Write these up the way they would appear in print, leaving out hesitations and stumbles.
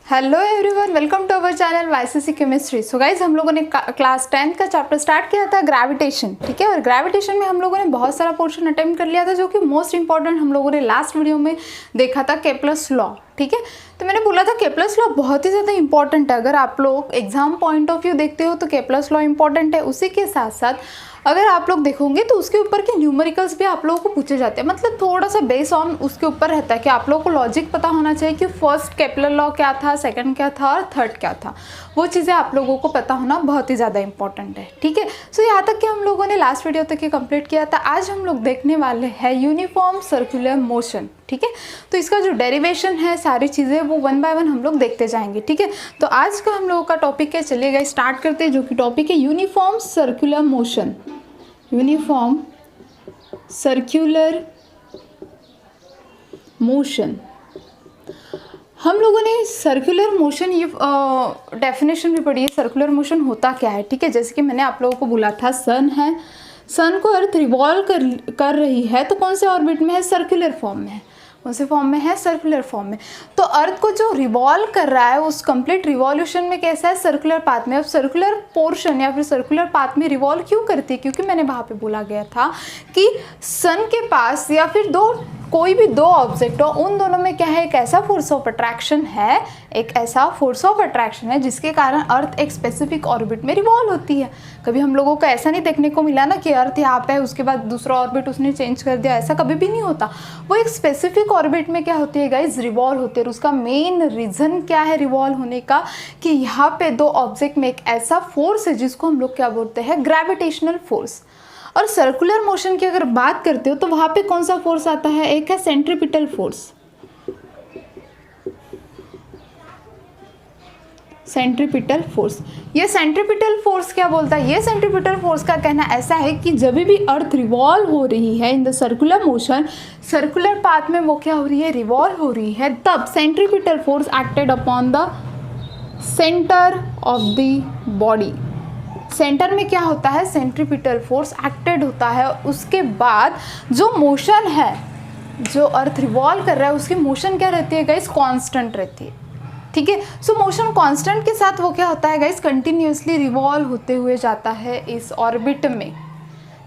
Hello everyone, welcome to our channel YCC chemistry. So guys, हम लोगों ने class 10th का चैप्टर स्टार्ट किया था ग्रेविटेशन, ठीक है। और ग्रेविटेशन में हम लोगों ने बहुत सारा पोर्शन अटेम्प्ट कर लिया था, जो कि मोस्ट इंपॉर्टेंट हम लोगों ने लास्ट वीडियो में देखा था, केप्लर्स लॉ, ठीक है। तो मैंने बोला था केप्लर्स लॉ बहुत ही ज़्यादा इंपॉर्टेंट है। अगर आप लोग एग्जाम पॉइंट ऑफ व्यू देखते हो तो केप्लर्स लॉ इंपॉर्टेंट है। उसी के साथ साथ अगर आप लोग देखोगे तो उसके ऊपर के न्यूमेरिकल्स भी आप लोगों को पूछे जाते हैं, मतलब थोड़ा सा बेस ऑन उसके ऊपर रहता है कि आप लोगों को लॉजिक पता होना चाहिए कि फर्स्ट केप्लर लॉ क्या था, सेकंड क्या था और थर्ड क्या था। वो चीज़ें आप लोगों को पता होना बहुत ही ज़्यादा इंपॉर्टेंट है, ठीक है। सो यहाँ तक कि हम लोगों ने लास्ट वीडियो तक ये कंप्लीट किया था। आज हम लोग देखने वाले हैं यूनिफॉर्म सर्कुलर मोशन, ठीक है। तो इसका जो डेरिवेशन है, सारी चीज़ें वो वन बाय वन हम लोग देखते जाएंगे, ठीक है। तो आज का हम लोगों का टॉपिक है, चलिएगा स्टार्ट करते हैं, जो कि टॉपिक है uniform circular motion. Uniform circular motion, हम लोगों ने सर्कुलर मोशन ये डेफिनेशन भी पढ़ी है। सर्कुलर मोशन होता क्या है, ठीक है। जैसे कि मैंने आप लोगों को बोला था, सन है, सन को अर्थ रिवॉल्व कर रही है, तो कौन से ऑर्बिट में है? सर्कुलर फॉर्म में है। कौन से फॉर्म में है? सर्कुलर फॉर्म में। तो अर्थ को जो रिवॉल्व कर रहा है उस कंप्लीट रिवॉल्यूशन में कैसा है? सर्कुलर पाथ में। अब सर्कुलर पोर्शन या फिर सर्कुलर पाथ में रिवॉल्व क्यों करती है? क्योंकि मैंने वहाँ पे बोला गया था कि सन के पास या फिर कोई भी दो ऑब्जेक्ट हो, उन दोनों में क्या है? एक ऐसा फोर्स ऑफ अट्रैक्शन है, एक ऐसा फोर्स ऑफ अट्रैक्शन है जिसके कारण अर्थ एक स्पेसिफिक ऑर्बिट में रिवॉल्व होती है। कभी हम लोगों को ऐसा नहीं देखने को मिला ना कि अर्थ यहाँ पे है, उसके बाद दूसरा ऑर्बिट उसने चेंज कर दिया, ऐसा कभी भी नहीं होता। वो एक स्पेसिफिक ऑर्बिट में क्या होती है गाइज? रिवॉल्व होती है। और उसका मेन रीज़न क्या है रिवॉल्व होने का? कि यहाँ पे दो ऑब्जेक्ट में एक ऐसा फोर्स है जिसको हम लोग क्या बोलते हैं? Gravitational force. और सर्कुलर मोशन की अगर बात करते हो तो वहाँ पे कौन सा फोर्स आता है? एक है सेंट्रीपिटल फोर्स। सेंट्रीपिटल फोर्स, ये सेंट्रीपिटल फोर्स क्या बोलता है? ये सेंट्रीपिटल फोर्स का कहना ऐसा है कि जब भी अर्थ रिवॉल्व हो रही है in the circular motion, circular path में वो क्या हो रही है? रिवॉल्व हो रही है, तब centripetal force acted upon the centre of the body. Centre में क्या होता है? सेंट्रीपिटल फोर्स एक्टेड होता है। उसके बाद जो मोशन है, जो अर्थ रिवॉल्व कर रहा है, उसकी मोशन क्या रहती है गाइस? कांस्टेंट रहती है, ठीक है। सो मोशन कांस्टेंट के साथ वो क्या होता है गाइस? कंटिन्यूअसली रिवॉल्व होते हुए जाता है इस ऑर्बिट में,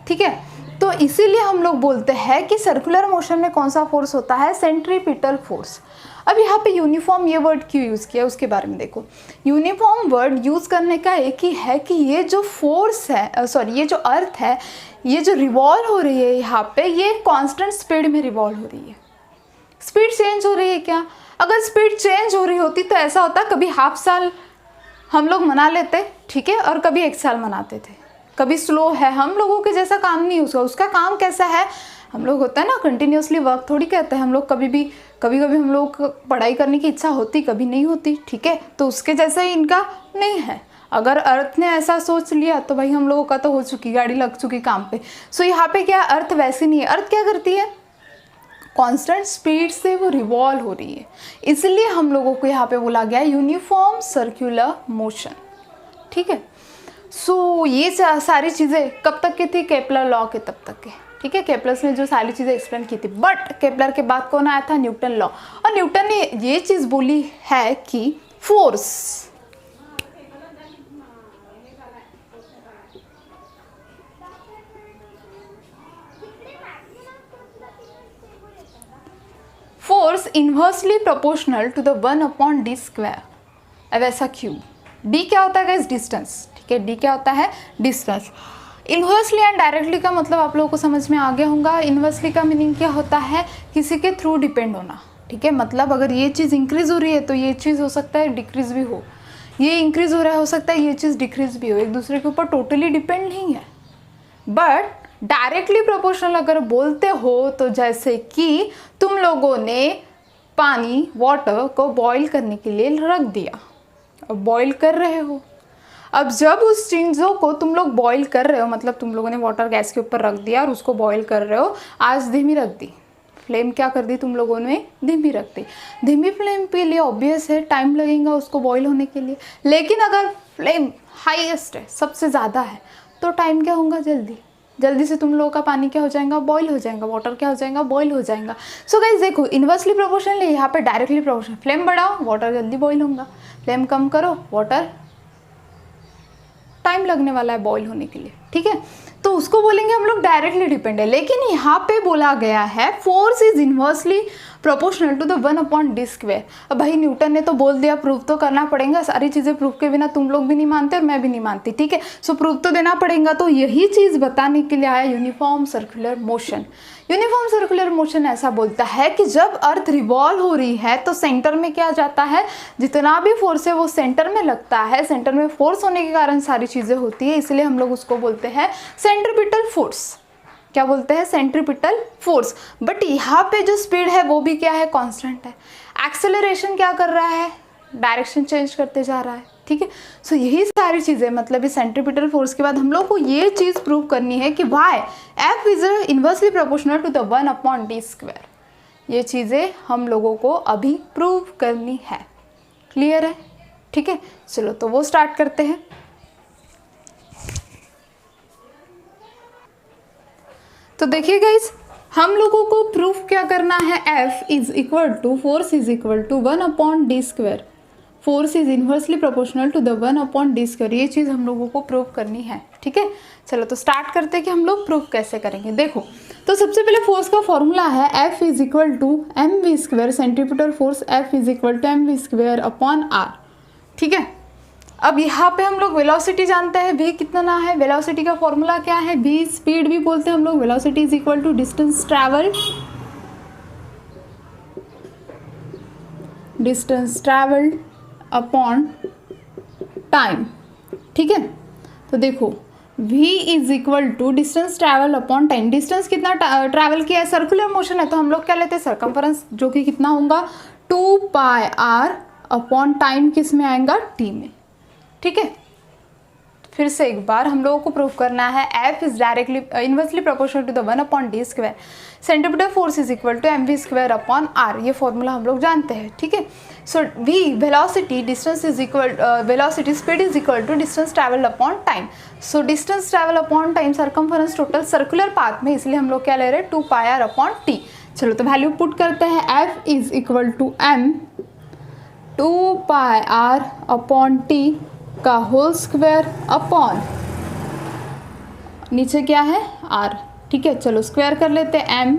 ठीक है। तो इसीलिए हम लोग बोलते हैं कि सर्कुलर मोशन में कौन सा फोर्स होता है? Centripetal force. अब यहाँ पे यूनिफॉर्म ये वर्ड क्यों यूज़ किया उसके बारे में देखो। यूनिफॉर्म वर्ड यूज़ करने का एक ही है कि ये जो फोर्स है, ये जो अर्थ है, ये जो रिवॉल्व हो रही है यहाँ पे, ये कांस्टेंट स्पीड में रिवॉल्व हो रही है। स्पीड चेंज हो रही है क्या? अगर स्पीड चेंज हो रही होती तो ऐसा होता, कभी हाफ साल हम लोग मना लेते, ठीक है, और कभी 1 साल मनाते थे। कभी स्लो है, हम लोगों के जैसा काम नहीं उसका काम कैसा है? हम लोग होता है ना, कंटिन्यूसली वर्क थोड़ी कहते हैं हम लोग। कभी कभी हम लोग पढ़ाई करने की इच्छा होती, कभी नहीं होती, ठीक है। तो उसके जैसा ही इनका नहीं है। अगर अर्थ ने ऐसा सोच लिया तो भाई हम लोगों का तो हो चुकी, गाड़ी लग चुकी काम पे। सो यहाँ पे क्या, अर्थ वैसी नहीं है। अर्थ क्या करती है? कांस्टेंट स्पीड से वो रिवॉल्व हो रही है, इसलिए हम लोगों को यहाँ पे बोला गया यूनिफॉर्म सर्कुलर मोशन, ठीक है। सो ये सारी चीज़ें कब तक की थी? केप्लर लॉ के तब तक के, ठीक है। केप्लर्स ने जो सारी चीज़ें एक्सप्लेन की थी। बट केप्लर के बाद कौन आया था? Newton law. और न्यूटन ने ये चीज़ बोली है कि force inversely proportional to the 1/d²। अब ऐसा क्यों? d क्या होता है गाइस? डिस्टेंस, ठीक है। d क्या होता है? डिस्टेंस। इन्वर्सली एंड डायरेक्टली का मतलब आप लोगों को समझ में आ गया होगा। इन्वर्सली का मीनिंग क्या होता है? किसी के थ्रू डिपेंड होना, ठीक है। मतलब अगर ये चीज़ इंक्रीज हो रही है तो ये चीज़ हो सकता है डिक्रीज भी हो, ये इंक्रीज हो रहा है, हो सकता है ये चीज़ डिक्रीज भी हो। एक दूसरे के ऊपर टोटली डिपेंड नहीं है। बट डायरेक्टली प्रोपोर्शनल अगर बोलते हो तो जैसे कि तुम लोगों ने पानी, वाटर को बॉईल करने के लिए रख दिया, अब बॉईल कर रहे हो। अब जब उस चीज़ों को तुम लोग बॉईल कर रहे हो, मतलब तुम लोगों ने वाटर गैस के ऊपर रख दिया और उसको बॉईल कर रहे हो, आज धीमी रख दी, फ्लेम क्या कर दी तुम लोगों ने? धीमी रख दी। धीमी फ्लेम के लिए ऑब्वियस है टाइम लगेगा उसको बॉईल होने के लिए। लेकिन अगर फ्लेम हाईएस्ट है, सबसे ज़्यादा है, तो टाइम क्या होगा? जल्दी जल्दी से तुम लोगों का पानी क्या हो जाएगा, बॉईल हो जाएगा, वाटर क्या हो जाएगा, बॉईल हो जाएगा। सो गाइज देखो इन्वर्सली प्रोपोर्शनल है, यहाँ पे डायरेक्टली प्रोपोर्शनल। फ्लेम बढ़ाओ वाटर जल्दी बॉईल होगा, फ्लेम कम करो वाटर टाइम लगने वाला है बॉईल होने के लिए, ठीक है। तो उसको बोलेंगे हम लोग डायरेक्टली डिपेंड है। लेकिन यहाँ पे बोला गया है force is inversely proportional to the 1/d²। अब भाई न्यूटन ने तो बोल दिया, प्रूफ तो करना पड़ेगा। सारी चीज़ें प्रूफ के बिना तुम लोग भी नहीं मानते और मैं भी नहीं मानती, ठीक है। सो प्रूफ तो देना पड़ेगा। तो यही चीज़ बताने के लिए आया uniform circular motion. Uniform circular motion ऐसा बोलता है कि जब अर्थ रिवॉल्व हो रही है तो सेंटर में क्या जाता है, जितना भी फोर्स है वो सेंटर में लगता है। सेंटर में फोर्स होने के कारण सारी चीज़ें होती है, इसलिए हम लोग उसको बोलते हैं सेंट्रीपिटल फोर्स। क्या बोलते हैं, सेंट्रीपिटल फोर्स। बट यहाँ पे जो स्पीड है वो भी क्या है, कांस्टेंट है। एक्सेलरेशन क्या कर रहा है, डायरेक्शन चेंज करते जा रहा है, ठीक है। सो यही सारी चीज़ें, मतलब इस सेंट्रीपिटल फोर्स के बाद हम लोग को ये चीज़ प्रूव करनी है कि why F is inversely proportional to the 1/d²। ये चीज़ें हम लोगों को अभी प्रूव करनी है। क्लियर है, ठीक है। चलो तो वो स्टार्ट करते हैं। तो देखिए गाइज, हम लोगों को प्रूफ क्या करना है, F is equal to force is equal to 1/d²। Force is inversely proportional to the 1/d²। ये चीज़ हम लोगों को प्रूव करनी है, ठीक है। चलो तो स्टार्ट करते हैं कि हम लोग प्रूफ कैसे करेंगे। देखो तो सबसे पहले फोर्स का फॉर्मूला है F is equal to mv²। Centripetal force F is equal to mv²/r, ठीक है। अब यहाँ पे हम लोग वेलोसिटी जानते हैं, v कितना ना है। वेलोसिटी का फॉर्मूला क्या है, v स्पीड भी बोलते हैं हम लोग। Velocity is equal to distance travelled upon time, ठीक है। तो देखो v is equal to distance travel upon time. Distance कितना ट्रैवल किया है, सर्कुलर मोशन है तो हम लोग क्या लेते हैं, सर्कमफरेंस, जो कि कितना होगा 2πr अपॉन टाइम किस में आएगा, t में, ठीक है। फिर से एक बार हम लोगों को प्रूव करना है F is directly inversely proportional to the 1/d²। Centripetal force is equal to mv²/r। ये फॉर्मूला हम लोग जानते हैं, ठीक है। So v velocity, distance is equal, velocity speed is equal to distance travel upon time. So distance travel upon time circumference total circular path में, इसलिए हम लोग क्या ले रहे हैं, 2πr/t। चलो तो वैल्यू पुट करते हैं। F is equal to m 2πr/t का होल स्क्वायर अपॉन नीचे क्या है, r, ठीक है। चलो स्क्वायर कर लेते हैं। m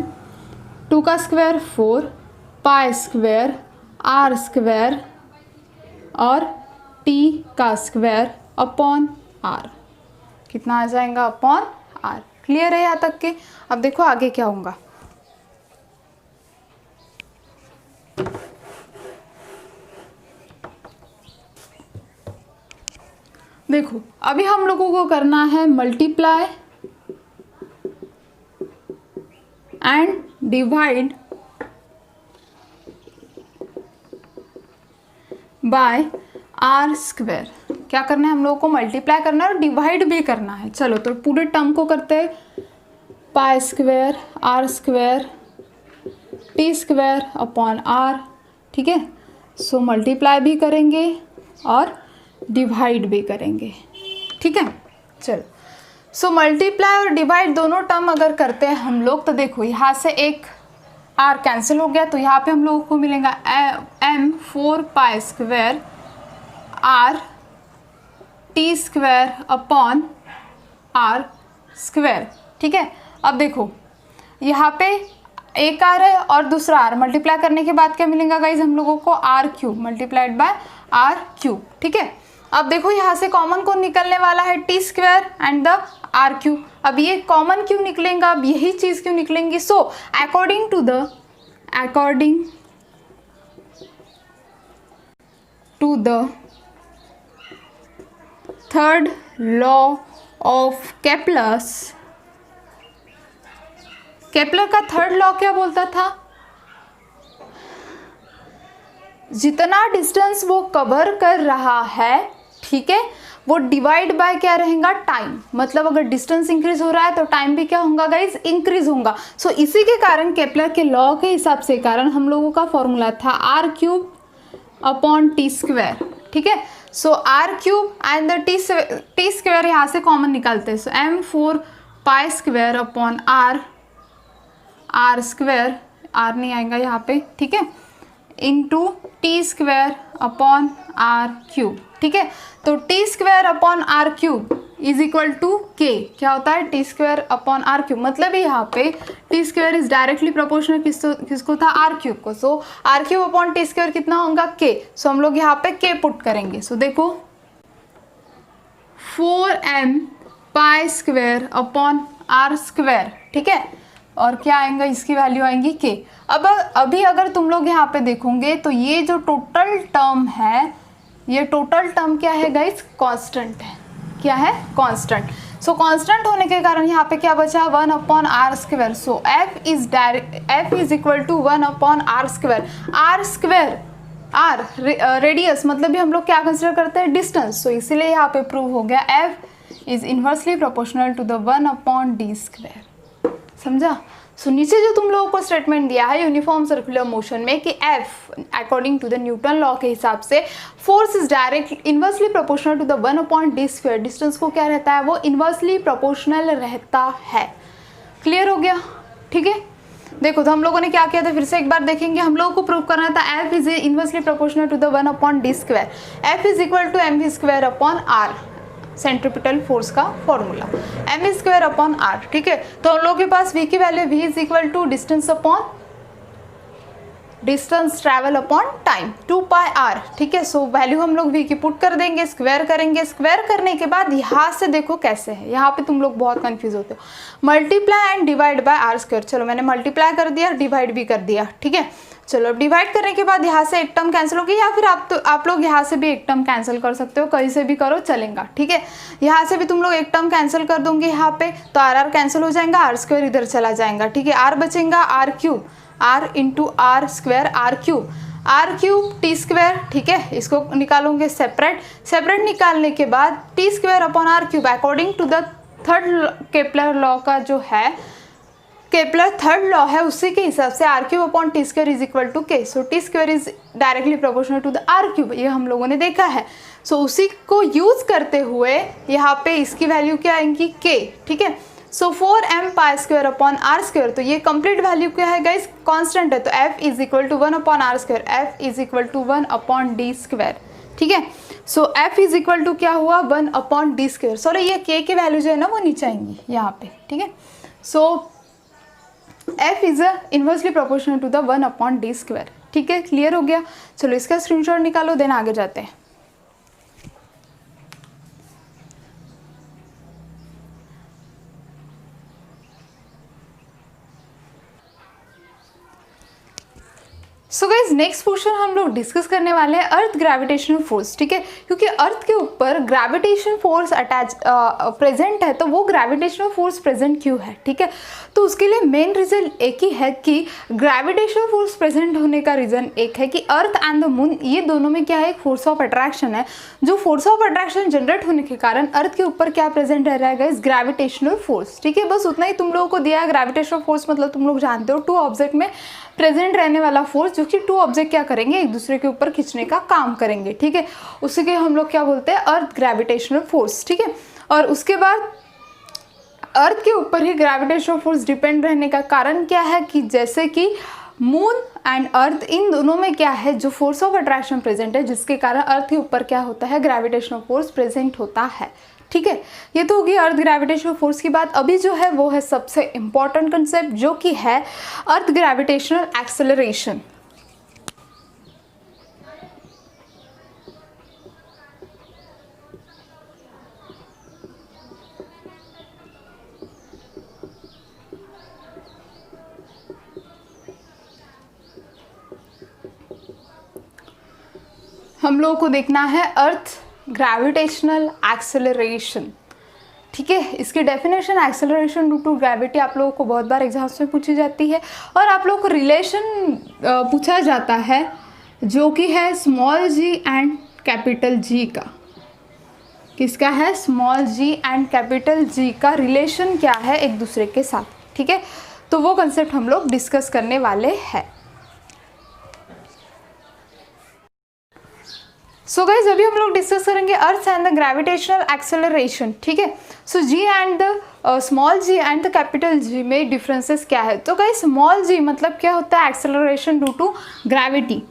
2 का square 4, pi square, r square और t का स्क्वायर अपॉन r। कितना आ जाएगा, अपॉन r। क्लियर है यहाँ तक के। अब देखो आगे क्या होगा। देखो अभी हम लोगों को करना है multiply and divide bye r²। क्या करना है हम लोगों को, मल्टीप्लाई करना है और डिवाइड भी करना है। चलो तो पूरे टर्म को करते हैं, pi square, r² t² upon r, ठीक है। सो मल्टीप्लाई भी करेंगे और डिवाइड भी करेंगे, ठीक है। चलो सो मल्टीप्लाई और डिवाइड दोनों टर्म अगर करते हैं हम लोग, तो देखो यहाँ से एक r कैंसिल हो गया, तो यहाँ पे हम लोगों को मिलेगा m 4π² r t² upon r², ठीक है। अब देखो यहाँ पे एक r है और दूसरा r, मल्टीप्लाई करने के बाद क्या मिलेगा गाइज हम लोगों को, r³ मल्टीप्लाइड बाय r³, ठीक है। अब देखो यहाँ से कॉमन को निकलने वाला है t² एंड द r³। अब ये कॉमन क्यों निकलेगा, अब यही चीज़ क्यों निकलेंगी। So according to the third law of Kepler का थर्ड लॉ क्या बोलता था, जितना डिस्टेंस वो कवर कर रहा है, ठीक है, वो डिवाइड बाय क्या रहेगा, टाइम। मतलब अगर डिस्टेंस इंक्रीज हो रहा है तो टाइम भी क्या होगा गाइज, इंक्रीज होगा। सो इसी के कारण केपलर के लॉ के हिसाब से कारण हम लोगों का फॉर्मूला था r³ अपॉन t², ठीक है। सो r³ एंड द t² यहाँ से कॉमन निकालते हैं। So m 4 pi square upon R, R square, R नहीं आएगा यहाँ पे, ठीक है, into T square upon R cube, ठीक है। तो T square upon R cube is equal to K, क्या होता है, T square upon R cube, मतलब यहाँ पे T square is directly proportional किसको था, आर क्यूब को। So R cube upon T square कितना होगा, के। सो हम लोग यहाँ पे के पुट करेंगे। सो देखो 4m pi square upon R square, ठीक है, और क्या आएगा, इसकी वैल्यू आएंगी के। अब अभी अगर तुम लोग यहाँ पे देखोगे तो ये जो टोटल टर्म है, ये टोटल टर्म क्या है गाइस, कांस्टेंट है। क्या है, कांस्टेंट। सो कांस्टेंट होने के कारण यहाँ पे क्या बचा, 1 upon R square. So F is equal to 1 upon R square. R square, R radius, मतलब भी हम लोग क्या कंसिडर करते हैं, डिस्टेंस। सो इसीलिए यहाँ पे प्रूव हो गया F is inversely proportional to the 1 upon D square. समझा। सो नीचे जो तुम लोगों को स्टेटमेंट दिया है यूनिफॉर्म सर्कुलर मोशन में कि F according to the Newton law के हिसाब से force is direct inversely proportional to the 1 upon D square. Distance को क्या रहता है, वो इनवर्सली प्रोपोर्शनल रहता है। क्लियर हो गया, ठीक है। देखो तो हम लोगों ने क्या किया था, फिर से एक बार देखेंगे। हम लोगों को प्रूव करना था F is inversely proportional to the 1 upon D square. F is equal to M V square upon R, centripetal force का formula, M V square upon R, ठीक है। तो हम लोगों के पास वी की value V is equal to distance upon distance travel upon time, 2 pi R, ठीक है। सो वैल्यू हम लोग वी की पुट कर देंगे, स्क्वायर करेंगे। स्क्वायर करने के बाद यहाँ से देखो कैसे है, यहाँ पे तुम लोग बहुत कंफ्यूज होते हो, multiply and divide by R square. चलो मैंने मल्टीप्लाई कर दिया, डिवाइड भी कर दिया, ठीक है। चलो अब डिवाइड करने के बाद यहाँ से एक टर्म कैंसिल होगी, या फिर आप लोग यहाँ से भी एक टर्म कैंसिल कर सकते हो, कहीं से भी करो चलेगा, ठीक है। यहाँ से भी तुम लोग एक टर्म कैंसिल कर दोगे यहाँ पे, तो आर आर कैंसिल हो जाएगा, आर स्क्वायर इधर चला जाएगा, ठीक है। आर बचेगा R cube, R into R square, R cube T square, ठीक है। इसको निकालोगे सेपरेट, सेपरेट निकालने के बाद T square upon R cube according to the third Kepler law का जो है, केपलर थर्ड लॉ है, उसी के हिसाब से R cube upon T square is equal to K. So T square is directly proportional to the R cube, ये हम लोगों ने देखा है। सो उसी को यूज करते हुए यहाँ पे इसकी वैल्यू क्या आएंगी, के, ठीक है। So 4m pi square upon R square, तो ये कंप्लीट वैल्यू क्या है गाइस, कांस्टेंट है। तो f is equal to 1 upon R square, f is equal to 1 upon D square, ठीक है। So f is equal to क्या हुआ, 1 अपॉन डी स्क्वायर। सॉरी ये k की वैल्यू जो है ना वो नीचे आएंगी यहाँ पे, ठीक है। So f is inversely proportional to the 1 upon D square, ठीक है। क्लियर हो गया। चलो इसका स्क्रीनशॉट निकालो, देन आगे जाते हैं। सो गाइज नेक्स्ट पोर्शन हम लोग डिस्कस करने वाले हैं अर्थ ग्रेविटेशनल फोर्स, ठीक है। क्योंकि अर्थ के ऊपर ग्रेविटेशन फोर्स अटैच प्रेजेंट है, तो वो ग्रेविटेशनल फोर्स प्रेजेंट क्यों है, ठीक है। तो उसके लिए मेन रीज़न एक ही है कि ग्रेविटेशनल फोर्स प्रेजेंट होने का रीज़न एक है कि अर्थ एंड द मून ये दोनों में क्या है, एक फोर्स ऑफ अट्रैक्शन है। जो फोर्स ऑफ अट्रैक्शन जनरेट होने के कारण अर्थ के ऊपर क्या प्रेजेंट रह रहा है गाइज, ग्रेविटेशनल फोर्स, ठीक है। बस उतना ही तुम लोगों को दिया है। ग्रेविटेशनल फोर्स मतलब तुम लोग जानते हो 2 ऑब्जेक्ट में प्रेजेंट रहने वाला फोर्स, जो कि 2 ऑब्जेक्ट क्या करेंगे, एक दूसरे के ऊपर खींचने का काम करेंगे, ठीक है। उसी के हम लोग क्या बोलते हैं, अर्थ ग्रेविटेशनल फोर्स, ठीक है। और उसके बाद अर्थ के ऊपर ही ग्रेविटेशनल फोर्स डिपेंड रहने का कारण क्या है कि जैसे कि मून एंड अर्थ इन दोनों में क्या है, जो फोर्स ऑफ अट्रैक्शन प्रेजेंट है, जिसके कारण अर्थ के ऊपर क्या होता है, ग्रेविटेशनल फोर्स प्रेजेंट होता है, ठीक है। ये तो होगी अर्थ ग्रेविटेशनल फोर्स की बात। अभी जो है वो है सबसे इंपॉर्टेंट कंसेप्ट, जो कि है अर्थ ग्रेविटेशनल एक्सेलरेशन। हम लोगों को देखना है अर्थ ग्रेविटेशनल एक्सेलरेशन, ठीक है। इसकी definition acceleration due to gravity आप लोगों को बहुत बार एग्जाम्स में पूछी जाती है, और आप लोगों को रिलेशन पूछा जाता है जो कि है small G and capital G का। किसका है, small G and capital G का रिलेशन क्या है एक दूसरे के साथ, ठीक है। तो वो कंसेप्ट हम लोग डिस्कस करने वाले हैं। सो गाइस अभी हम लोग डिस्कस करेंगे earth and the gravitational acceleration, ठीक है। So G and the small G and the capital G में डिफरेंसेस क्या है। तो गाइस स्मॉल जी मतलब क्या होता है, acceleration due to gravity.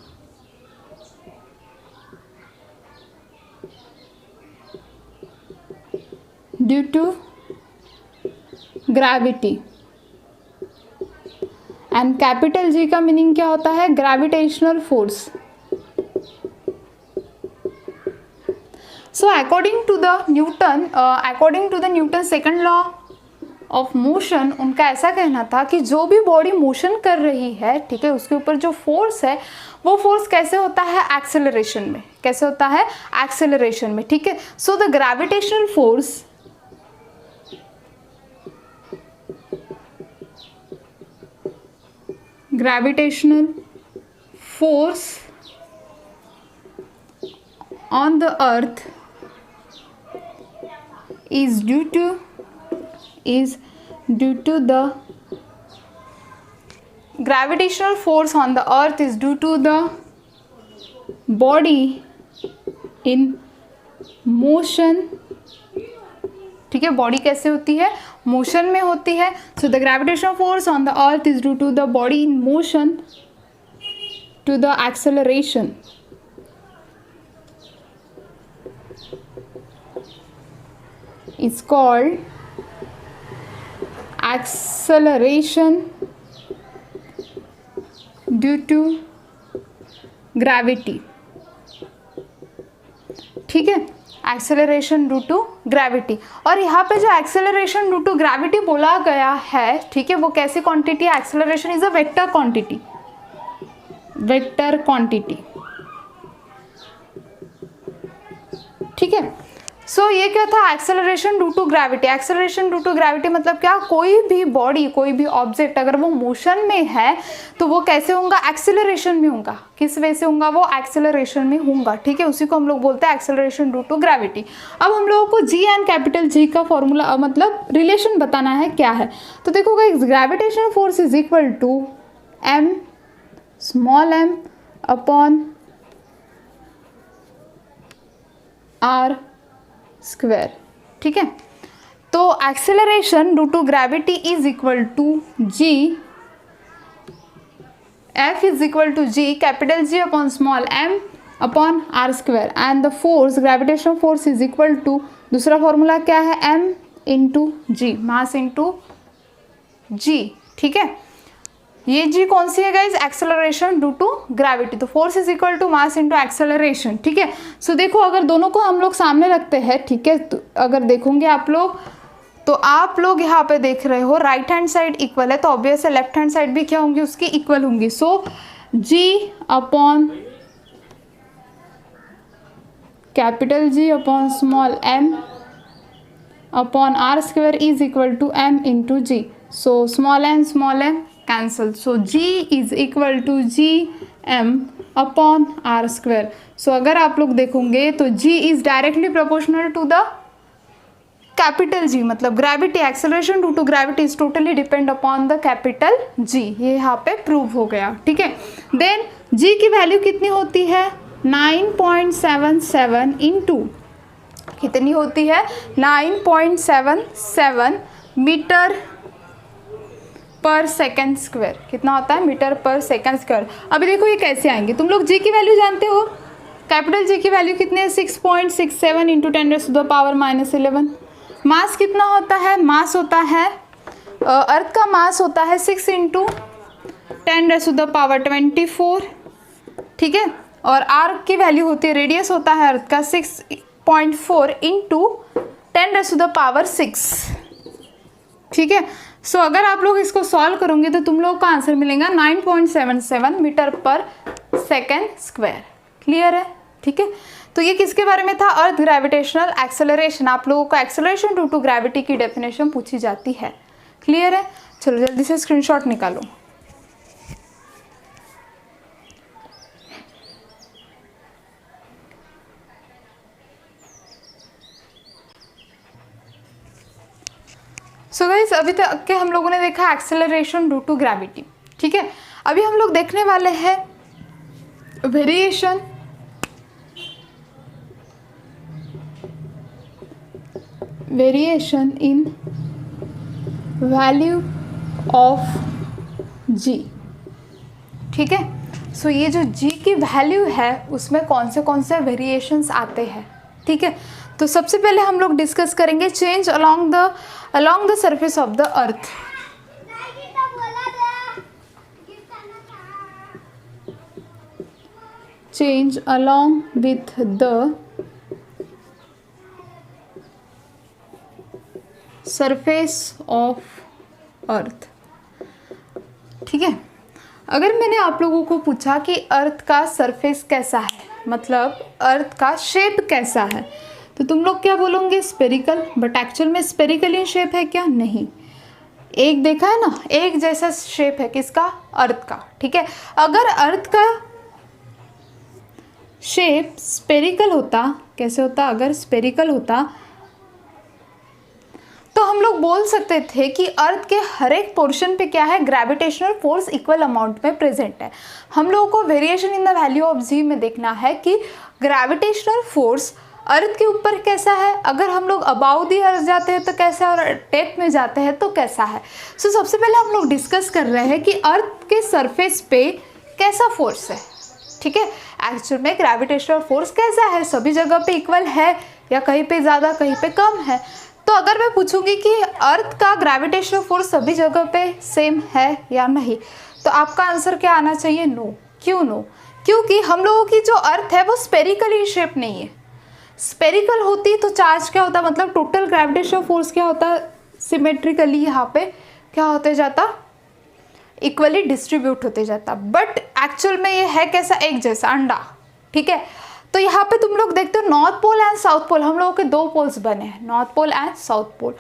Due to gravity. And capital G का मीनिंग क्या होता है, gravitational force. So according to the Newton second law of motion, उनका ऐसा कहना था कि जो भी बॉडी मोशन कर रही है, ठीक है, उसके ऊपर जो फोर्स है वो फोर्स कैसे होता है, एक्सेलरेशन में। कैसे होता है, एक्सेलरेशन में, ठीक है। So the gravitational force on the earth is due to the gravitational force on the earth is due to the body in motion, ठीक है। बॉडी कैसे होती है, मोशन में होती है। So the gravitational force on the earth is due to the body in motion to the acceleration. It's called acceleration due to gravity, ठीक है, एक्सेलरेशन ड्यू टू ग्रेविटी। और यहाँ पे जो एक्सेलरेशन ड्यू टू ग्रेविटी बोला गया है, ठीक है, वो कैसी क्वांटिटी है, acceleration is a vector quantity, ठीक है। सो ये क्या था, acceleration due to gravity. Acceleration due to gravity मतलब क्या, कोई भी बॉडी, कोई भी ऑब्जेक्ट अगर वो मोशन में है तो वो कैसे होगा, एक्सेलरेशन में होगा। किस वे से होगा, वो एक्सेलरेशन में होगा, ठीक है। उसी को हम लोग बोलते हैं एक्सेलरेशन ड्यू टू ग्रेविटी। अब हम लोगों को जी एंड कैपिटल जी का फॉर्मूला मतलब रिलेशन बताना है, क्या है। तो देखो guys, gravitational force is equal to M small M upon R square, ठीक है। तो acceleration due to gravity is equal to G, F is equal to G capital G upon small M upon R square. And the force, gravitational force is equal to, दूसरा formula क्या है, M into G, mass into G, ठीक है। ये G कौन सी है guys, acceleration due to gravity. तो force is equal to mass into acceleration, ठीक है। सो देखो अगर दोनों को हम लोग सामने रखते हैं, ठीक है, तो अगर देखोगे आप लोग, तो आप लोग यहाँ पे देख रहे हो राइट हैंड साइड इक्वल है, तो ऑब्वियस है लेफ्ट हैंड साइड भी क्या होंगी, उसकी इक्वल होंगी। So G upon capital G upon small M upon R square is equal to M into G. So small M cancel. So G is equal to Gm upon R square. So अगर आप लोग देखोगे तो G is directly proportional to the capital G, मतलब gravity, acceleration due to gravity is totally depend upon the capital G। ये यहाँ पे prove हो गया, ठीक है। देन G की वैल्यू कितनी होती है, 9.77 इंटू, कितनी होती है, 9.77 मीटर पर सेकेंड स्क्वायर। कितना होता है, मीटर पर सेकेंड स्क्वायर। अभी देखो ये कैसे आएंगे, तुम लोग जी की वैल्यू जानते हो, कैपिटल जी की वैल्यू कितनी है, 6.67 इंटू 10⁻⁻11। मास कितना होता है, मास होता है, अर्थ का मास होता है 6 इंटू 10⁻24, ठीक है। और आर की वैल्यू होती है, रेडियस होता है अर्थ का 6.4 इंटू 10⁻6, ठीक है। सो अगर आप लोग इसको सॉल्व करोगे तो तुम लोग का आंसर मिलेगा 9.77 मीटर पर सेकेंड स्क्वायर। क्लियर है, ठीक है। तो ये किसके बारे में था, अर्थ ग्रेविटेशनल एक्सेलरेशन। आप लोगों को एक्सेलरेशन ड्यू टू ग्रेविटी की डेफिनेशन पूछी जाती है। क्लियर है, चलो जल्दी से स्क्रीनशॉट निकालो। सो गाइस अभी तक के हम लोगों ने देखा एक्सेलरेशन ड्यू टू ग्रेविटी, ठीक है। अभी हम लोग देखने वाले हैं variation variation in value of g, ठीक है। सो ये जो g की वैल्यू है उसमें कौन से वेरिएशंस आते हैं, ठीक है। तो सबसे पहले हम लोग डिस्कस करेंगे change along the surface of the earth. Change along with the surface of earth, ठीक है। अगर मैंने आप लोगों को पूछा कि अर्थ का सरफेस कैसा है, मतलब अर्थ का शेप कैसा है, तो तुम लोग क्या बोलोगे? स्पेरिकल। बट एक्चुअल में स्पेरिकल इन शेप है क्या? नहीं। एक देखा है ना, एक जैसा शेप है किसका? अर्थ का, ठीक है। अगर अर्थ का शेप स्पेरिकल होता, कैसे होता? अगर स्पेरिकल होता तो हम लोग बोल सकते थे कि अर्थ के हर एक पोर्शन पे क्या है? ग्रेविटेशनल फोर्स इक्वल अमाउंट में प्रेजेंट है। हम लोगों को variation in the value of G में देखना है कि ग्रेविटेशनल फोर्स अर्थ के ऊपर कैसा है, अगर हम लोग अबाउ दी अर्थ जाते हैं तो कैसा है, और डेप्थ में जाते हैं तो कैसा है। सो सबसे पहले हम लोग डिस्कस कर रहे हैं कि अर्थ के सरफेस पे कैसा फोर्स है, ठीक है। एक्चुअल में ग्रेविटेशनल फोर्स कैसा है? सभी जगह पे इक्वल है या कहीं पे ज़्यादा कहीं पे कम है? तो अगर मैं पूछूंगी कि अर्थ का ग्रेविटेशनल फोर्स सभी जगह पे सेम है या नहीं, तो आपका आंसर क्या आना चाहिए? नो। क्यों नो? क्योंकि हम लोगों की जो अर्थ है वो स्पेरिकल इन शेप नहीं है। स्पेरिकल होती तो चार्ज क्या होता, मतलब टोटल ग्रेविटेशनल फोर्स क्या होता? सिमेट्रिकली यहाँ पे क्या होते जाता? इक्वली डिस्ट्रीब्यूट होते जाता। बट एक्चुअल में ये है कैसा? एक जैसा अंडा, ठीक है। तो यहाँ पे तुम लोग देखते हो North Pole and South Pole, हम लोगों के दो पोल्स बने हैं, North Pole and South Pole.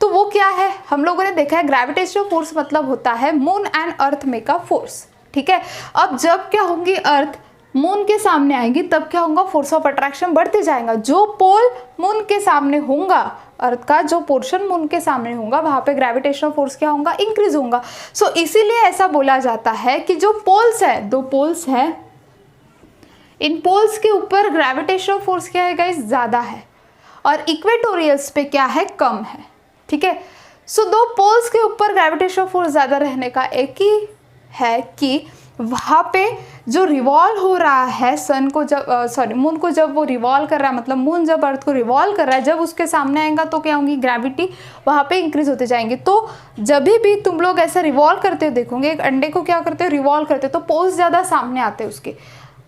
तो वो क्या है? हम लोगों ने देखा है ग्रेविटेशनल फोर्स मतलब होता है मून एंड अर्थ में का फोर्स, ठीक है। अब जब क्या होंगी अर्थ मून के सामने आएंगी तब क्या होगा? फोर्स ऑफ अट्रैक्शन बढ़ते जाएगा। जो पोल मून के सामने होगा, अर्थ का जो पोर्शन मून के सामने होगा, वहां पे ग्रेविटेशनल फोर्स क्या होगा? इंक्रीज होगा। सो इसीलिए ऐसा बोला जाता है कि जो पोल्स है, दो पोल्स है, इन पोल्स के ऊपर ग्रेविटेशनल फोर्स क्या है गाइस? ज़्यादा है, और इक्वेटोरियल्स पे क्या है? कम है, ठीक है। सो दो पोल्स के ऊपर ग्रेविटेशनल फोर्स ज़्यादा रहने का एक ही है कि वहाँ पे जो रिवॉल्व हो रहा है सन को, जब मून को जब वो रिवॉल्व कर रहा है, मतलब मून जब अर्थ को रिवॉल्व कर रहा है, जब उसके सामने आएगा तो क्या होंगी? ग्रेविटी वहाँ पे इंक्रीज होते जाएंगे। तो जब भी तुम लोग ऐसा रिवॉल्व करते हो देखोगे, एक अंडे को क्या करते हो? रिवॉल्व करते हो, तो पोल्स ज़्यादा सामने आते हैं उसके,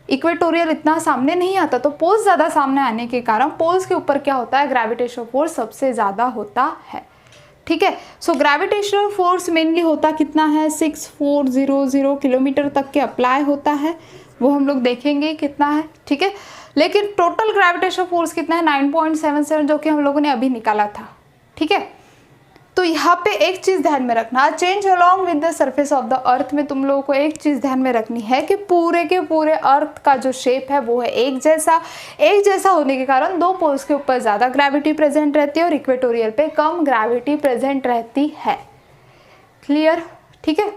इक्वेटोरियल इतना सामने नहीं आता। तो पोल्स ज़्यादा सामने आने के कारण पोल्स के ऊपर क्या होता है? ग्रेविटेशनल फोर्स सबसे ज़्यादा होता है, ठीक है। सो ग्रेविटेशनल फोर्स मेनली होता कितना है? 6400 किलोमीटर तक के अप्लाई होता है, वो हम लोग देखेंगे कितना है, ठीक है। लेकिन टोटल ग्रेविटेशनल फोर्स कितना है? 9.77, जो कि हम लोगों ने अभी निकाला था, ठीक है। तो यहाँ पे एक चीज़ ध्यान में रखना, change along with the surface of the अर्थ में तुम लोगों को एक चीज़ ध्यान में रखनी है कि पूरे के पूरे अर्थ का जो शेप है वो है एक जैसा होने के कारण दो पोल्स के ऊपर ज़्यादा ग्रेविटी प्रेजेंट रहती है और इक्वेटोरियल पे कम ग्रेविटी प्रेजेंट रहती है। क्लियर, ठीक है।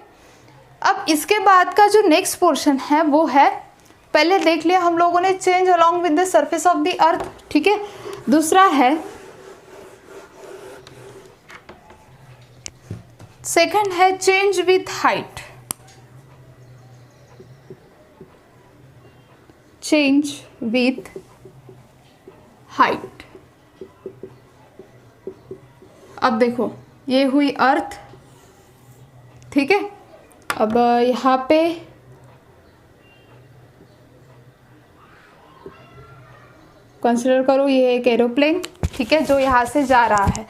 अब इसके बाद का जो नेक्स्ट पोर्शन है वो है, पहले देख लिया हम लोगों ने change along with the surface of the अर्थ, ठीक है। दूसरा है, सेकंड है change with height. Change with height. अब देखो ये हुई अर्थ, ठीक है। अब यहाँ पे कंसिडर करो ये एक एरोप्लेन, ठीक है, जो यहाँ से जा रहा है,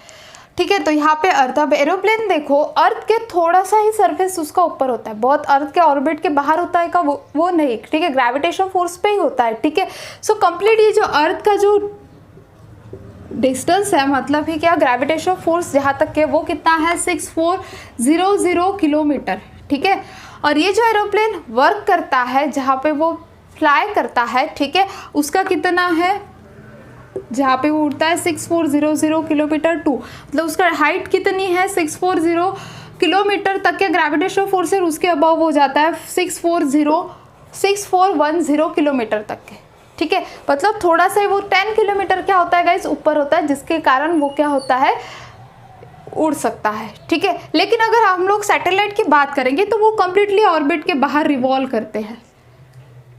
ठीक है। तो यहाँ पे अर्थ, अब एरोप्लेन देखो, अर्थ के थोड़ा सा ही सरफेस उसका ऊपर होता है, बहुत अर्थ के ऑर्बिट के बाहर होता है का वो नहीं, ठीक है, ग्रेविटेशनल फोर्स पे ही होता है, ठीक है। सो कंप्लीट ये जो अर्थ का जो डिस्टेंस है, मतलब ही क्या, ग्रेविटेशनल फोर्स जहाँ तक के वो कितना है? 6400 किलोमीटर, ठीक है। और ये जो एरोप्लेन वर्क करता है, जहाँ पे वो फ्लाई करता है, ठीक है, उसका कितना है? जहाँ पे वो उड़ता है 6400 किलोमीटर टू, मतलब उसका हाइट कितनी है? 640 किलोमीटर तक के ग्रेविटेशनल फोर्स है, उसके अबव हो जाता है 6410 किलोमीटर तक के, ठीक है, मतलब थोड़ा सा वो 10 किलोमीटर क्या होता है गाइस ऊपर होता है, जिसके कारण वो क्या होता है उड़ सकता है। ठीक है, लेकिन अगर हम लोग सैटेलाइट की बात करेंगे तो वो कम्प्लीटली ऑर्बिट के बाहर रिवॉल्व करते हैं।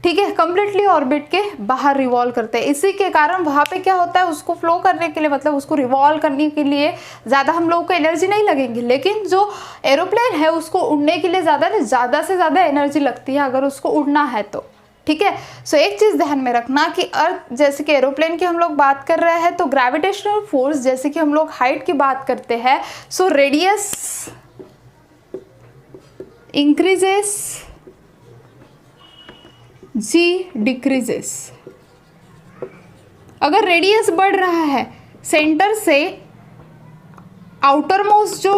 ठीक है, कम्प्लीटली ऑर्बिट के बाहर रिवॉल्व करते हैं, इसी के कारण वहाँ पे क्या होता है उसको फ्लो करने के लिए, मतलब उसको रिवॉल्व करने के लिए ज़्यादा हम लोगों को एनर्जी नहीं लगेंगी, लेकिन जो एरोप्लेन है उसको उड़ने के लिए ज़्यादा से ज़्यादा एनर्जी लगती है अगर उसको उड़ना है तो। ठीक है, सो एक चीज़ ध्यान में रखना कि अर्थ जैसे कि एरोप्लेन की हम लोग बात कर रहे हैं तो ग्रेविटेशनल फोर्स जैसे कि हम लोग हाइट की बात करते हैं, सो रेडियस इंक्रीजेस, जी डिक्रीजेस। अगर रेडियस बढ़ रहा है सेंटर से आउटर मोस्ट जो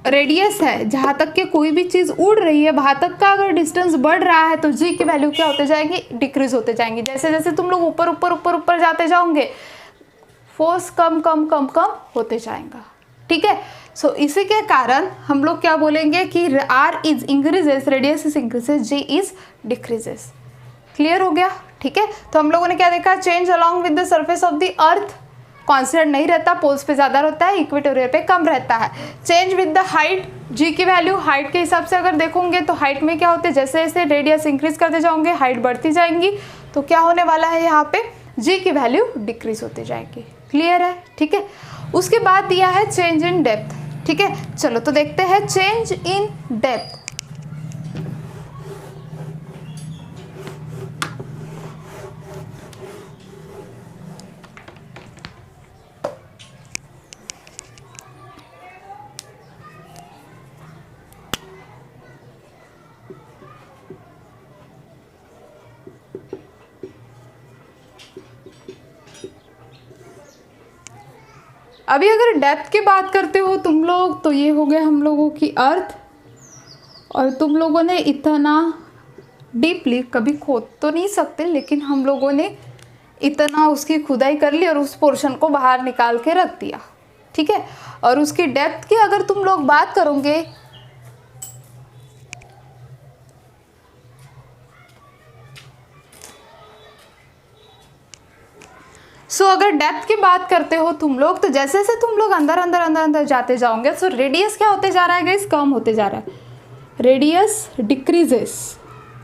रेडियस है जहाँ तक के कोई भी चीज़ उड़ रही है वहाँ तक का अगर डिस्टेंस बढ़ रहा है तो जी की वैल्यू क्या होते जाएंगे, डिक्रीज होते जाएंगे। जैसे जैसे तुम लोग ऊपर ऊपर ऊपर ऊपर जाते जाओगे फोर्स कम कम कम कम होते जाएगा। ठीक है, सो इसी के कारण हम लोग क्या बोलेंगे कि R is increases, radius is increases, G is decreases. Clear हो गया। ठीक है, तो हम लोगों ने क्या देखा, change along with the surface of the earth constant नहीं रहता, पोल्स पे ज़्यादा रहता है, इक्वेटोरियल पे कम रहता है। चेंज विद द हाइट, जी की वैल्यू हाइट के हिसाब से अगर देखोगे तो हाइट में क्या होते हैं, जैसे जैसे रेडियस इंक्रीज करते जाओगे हाइट बढ़ती जाएंगी, तो क्या होने वाला है यहाँ पे जी की वैल्यू डिक्रीज होती जाएगी। क्लियर है। ठीक है, उसके बाद दिया है चेंज इन डेप्थ। ठीक है, चलो तो देखते हैं चेंज इन डेप्थ। अभी अगर डेप्थ की बात करते हो तुम लोग तो ये हो गया हम लोगों की अर्थ, और तुम लोगों ने इतना डीपली कभी खोद तो नहीं सकते, लेकिन हम लोगों ने इतना उसकी खुदाई कर ली और उस पोर्शन को बाहर निकाल के रख दिया। ठीक है, और उसकी डेप्थ की अगर तुम लोग बात करोगे अगर डेप्थ की बात करते हो तुम लोग तो जैसे जैसे तुम लोग अंदर अंदर अंदर अंदर जाते जाओगे सो रेडियस क्या होते जा रहा है गाइस, कम होते जा रहा है, रेडियस डिक्रीजेस।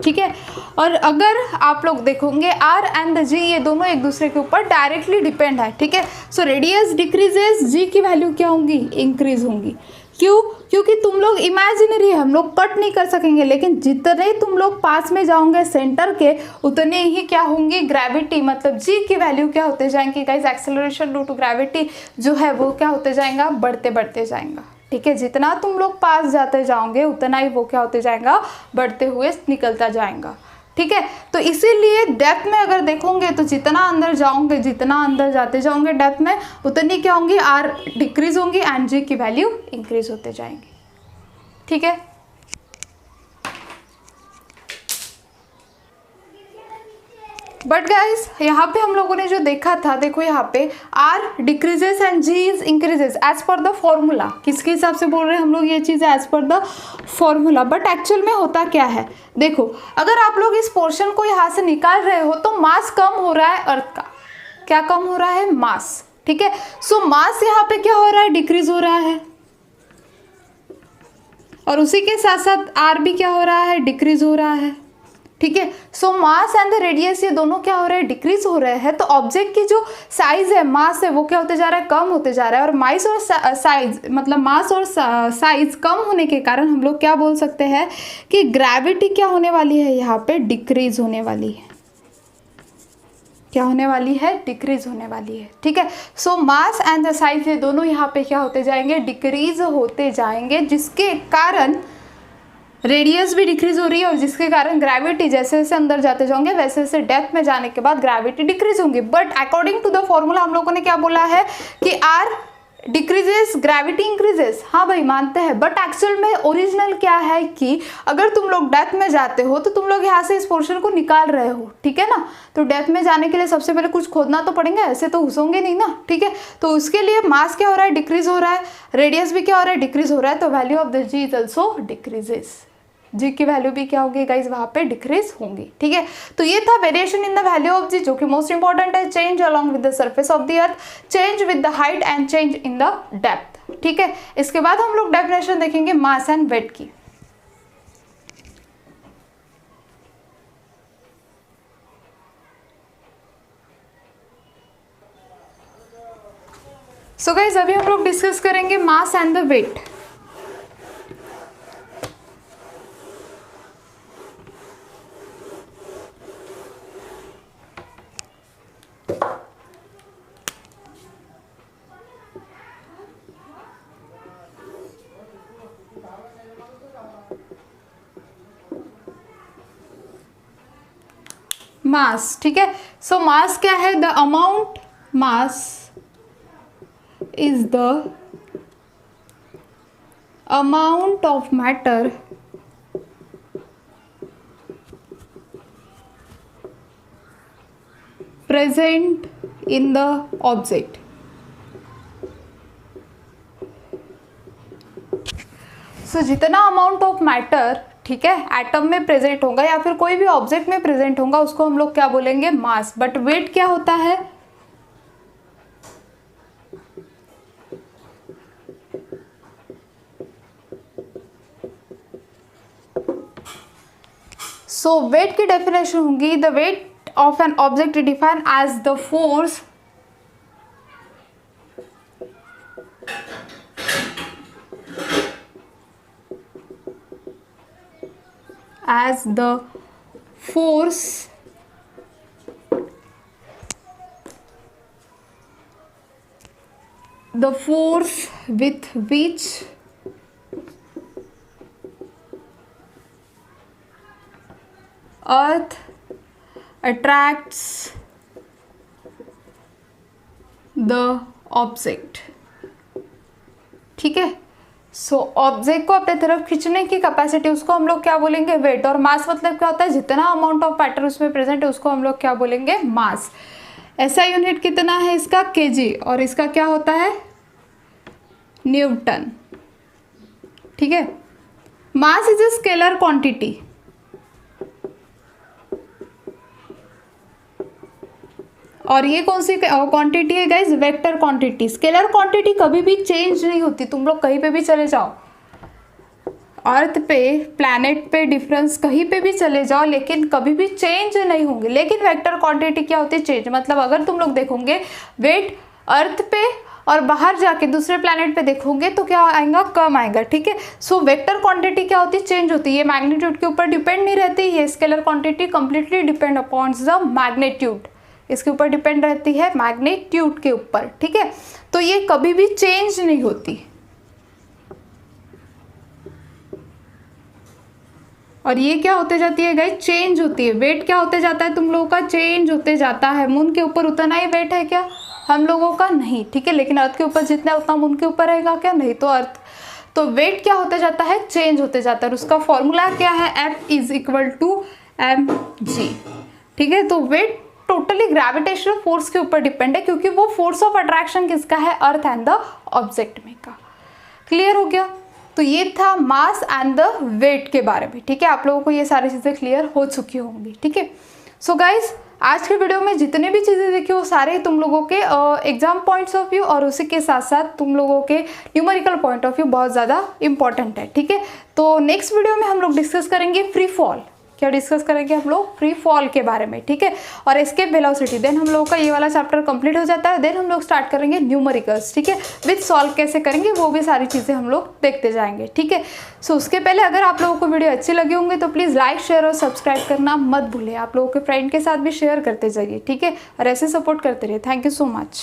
ठीक है, और अगर आप लोग देखोगे आर एंड जी ये दोनों एक दूसरे के ऊपर डायरेक्टली डिपेंड है। ठीक है, सो रेडियस डिक्रीजेस, जी की वैल्यू क्या होंगी, इंक्रीज होंगी। क्यों, क्योंकि तुम लोग इमेजिनरी है, हम लोग कट नहीं कर सकेंगे, लेकिन जितने तुम लोग पास में जाओगे सेंटर के उतने ही क्या होंगी, ग्रेविटी मतलब जी की वैल्यू क्या होते जाएंगे guys, acceleration due to gravity जो है वो क्या होते जाएगा, बढ़ते बढ़ते जाएगा। ठीक है, जितना तुम लोग पास जाते जाओगे उतना ही वो क्या होते जाएगा, बढ़ते हुए निकलता जाएगा। ठीक है, तो इसीलिए डेप्थ में अगर देखोगे तो जितना अंदर जाओगे, जितना अंदर जाते जाओगे डेप्थ में उतनी क्या होंगी, आर डिक्रीज होंगी एंड जी की वैल्यू इंक्रीज होते जाएंगी। ठीक है, बट गाइस यहाँ पे हम लोगों ने जो देखा था, देखो यहाँ पे R decreases and G is increases as per the formula. किसके हिसाब से बोल रहे हैं हम लोग ये चीज़ as per the formula, but actual में होता क्या है, देखो अगर आप लोग इस पोर्शन को यहाँ से निकाल रहे हो तो मास कम हो रहा है अर्थ का। क्या कम हो रहा है, मास। ठीक है, सो मास यहाँ पे क्या हो रहा है, डिक्रीज हो रहा है, और उसी के साथ साथ आर भी क्या हो रहा है, डिक्रीज हो रहा है। ठीक है, सो मास एंड द रेडियस ये दोनों क्या हो रहे हैं, डिक्रीज हो रहे हैं, तो ऑब्जेक्ट की जो साइज है, मास है, वो क्या होते जा रहा है, कम होते जा रहा है, और मास और साइज मतलब मास और साइज कम होने के कारण हम लोग क्या बोल सकते हैं कि ग्रेविटी क्या होने वाली है, यहाँ पे डिक्रीज होने वाली है। क्या होने वाली है, डिक्रीज होने वाली है। ठीक है, सो मास एंड द साइज ये दोनों यहाँ पे क्या होते जाएंगे, डिक्रीज होते जाएंगे, जिसके कारण रेडियस भी डिक्रीज हो रही है, और जिसके कारण ग्रेविटी जैसे जैसे अंदर जाते जाओगे वैसे वैसे डेप्थ में जाने के बाद ग्रेविटी डिक्रीज होंगी। But according to the formula हम लोगों ने क्या बोला है कि आर डिक्रीजेस ग्रेविटी इंक्रीजेस। हाँ भाई मानते हैं, बट एक्चुअल में ओरिजिनल क्या है कि अगर तुम लोग डेप्थ में जाते हो तो तुम लोग यहाँ से इस पोर्शन को निकाल रहे हो। ठीक है ना, तो डेप्थ में जाने के लिए सबसे पहले कुछ खोदना तो पड़ेगा, ऐसे तो घुसोगे नहीं ना। ठीक है, तो उसके लिए मास क्या हो रहा है, डिक्रीज हो रहा है, रेडियस भी क्या हो रहा है, डिक्रीज हो रहा है, तो value of the G is also decreases. G की वैल्यू भी क्या होगी गाइज, वहाँ पे डिक्रीज होंगी। ठीक है, तो ये था variation in the value of G, जो कि मोस्ट इंपॉर्टेंट है। Change along with the surface of the earth, change with the height and change in the depth. ठीक है, इसके बाद हम लोग डेफिनेशन देखेंगे मास एंड वेट की। सो गाइज अभी हम लोग डिस्कस करेंगे मास एंड द वेट। मास, ठीक है, सो मास क्या है, the amount, mass is the amount of matter present in the object। सो जितना अमाउंट ऑफ मैटर, ठीक है, एटम में प्रेजेंट होगा या फिर कोई भी ऑब्जेक्ट में प्रेजेंट होगा उसको हम लोग क्या बोलेंगे, मास। बट वेट क्या होता है, सो वेट की डेफिनेशन होगी, the weight of an object defined as the force the force with which earth attracts the object। ठीक है, सो ऑब्जेक्ट को अपने तरफ खींचने की कैपेसिटी, उसको हम लोग क्या बोलेंगे, वेट। और मास मतलब क्या होता है, जितना अमाउंट ऑफ मैटर उसमें प्रेजेंट है उसको हम लोग क्या बोलेंगे, मास। ऐसा यूनिट कितना है इसका, केजी, और इसका क्या होता है, न्यूटन। ठीक है, mass is a scalar quantity, और ये कौन सी क्वांटिटी है guys, vector quantity. Scalar quantity कभी भी चेंज नहीं होती, तुम लोग कहीं पे भी चले जाओ, अर्थ पे, प्लैनेट पे, डिफरेंस कहीं पे भी चले जाओ, लेकिन कभी भी चेंज नहीं होंगे। लेकिन वेक्टर क्वांटिटी क्या होती है, चेंज। मतलब अगर तुम लोग देखोगे वेट अर्थ पे और बाहर जाके दूसरे प्लैनेट पे देखोगे तो क्या आएगा, कम आएगा। ठीक है, सो वेक्टर क्वांटिटी क्या होती है, चेंज होती है। ये मैग्नीट्यूड के ऊपर डिपेंड नहीं रहती, ये scalar quantity completely depend upon the magnitude, इसके ऊपर डिपेंड रहती है, मैग्नीट्यूड के ऊपर। ठीक है, तो ये कभी भी चेंज नहीं होती। और ये क्या होते जाती है गाइस, चेंज होती है। वेट क्या होते जाता है तुम लोगों का, चेंज होते जाता है। मून के ऊपर उतना ही वेट है क्या, हम लोगों का नहीं। ठीक है, लेकिन अर्थ के ऊपर जितना उतना मून के ऊपर रहेगा क्या, नहीं। तो अर्थ, तो वेट क्या होते जाता है, चेंज होते जाता है। और उसका फॉर्मूला क्या है, F = mg। ठीक है, तो वेट टोटली ग्रेविटेशनल फोर्स के ऊपर डिपेंड है, क्योंकि वो फोर्स ऑफ अट्रैक्शन किसका है, अर्थ एंड द ऑब्जेक्ट में का। क्लियर हो गया, तो ये था मास एंड द वेट के बारे में। ठीक है, आप लोगों को ये सारी चीज़ें क्लियर हो चुकी होंगी। ठीक है, सो गाइज आज के वीडियो में जितने भी चीज़ें देखी वो सारे तुम लोगों के एग्जाम पॉइंट्स ऑफ व्यू और उसी के साथ साथ तुम लोगों के न्यूमेरिकल पॉइंट ऑफ व्यू बहुत ज़्यादा इंपॉर्टेंट है। ठीक है, तो नेक्स्ट वीडियो में हम लोग डिस्कस करेंगे फ्री फॉल। क्या डिस्कस करेंगे हम लोग, फ्री फॉल के बारे में। ठीक है, और एस्केप वेलोसिटी। देन हम लोगों का ये वाला चैप्टर कंप्लीट हो जाता है। देन हम लोग स्टार्ट करेंगे न्यूमेरिकल्स। ठीक है, विद सॉल्व कैसे करेंगे वो भी सारी चीज़ें हम लोग देखते जाएंगे। ठीक है, सो उसके पहले अगर आप लोगों को वीडियो अच्छी लगी होंगे तो प्लीज़ लाइक, शेयर और सब्सक्राइब करना मत भूलें। आप लोगों के फ्रेंड के साथ भी शेयर करते जाइए। ठीक है, और ऐसे सपोर्ट करते रहिए। Thank you so much.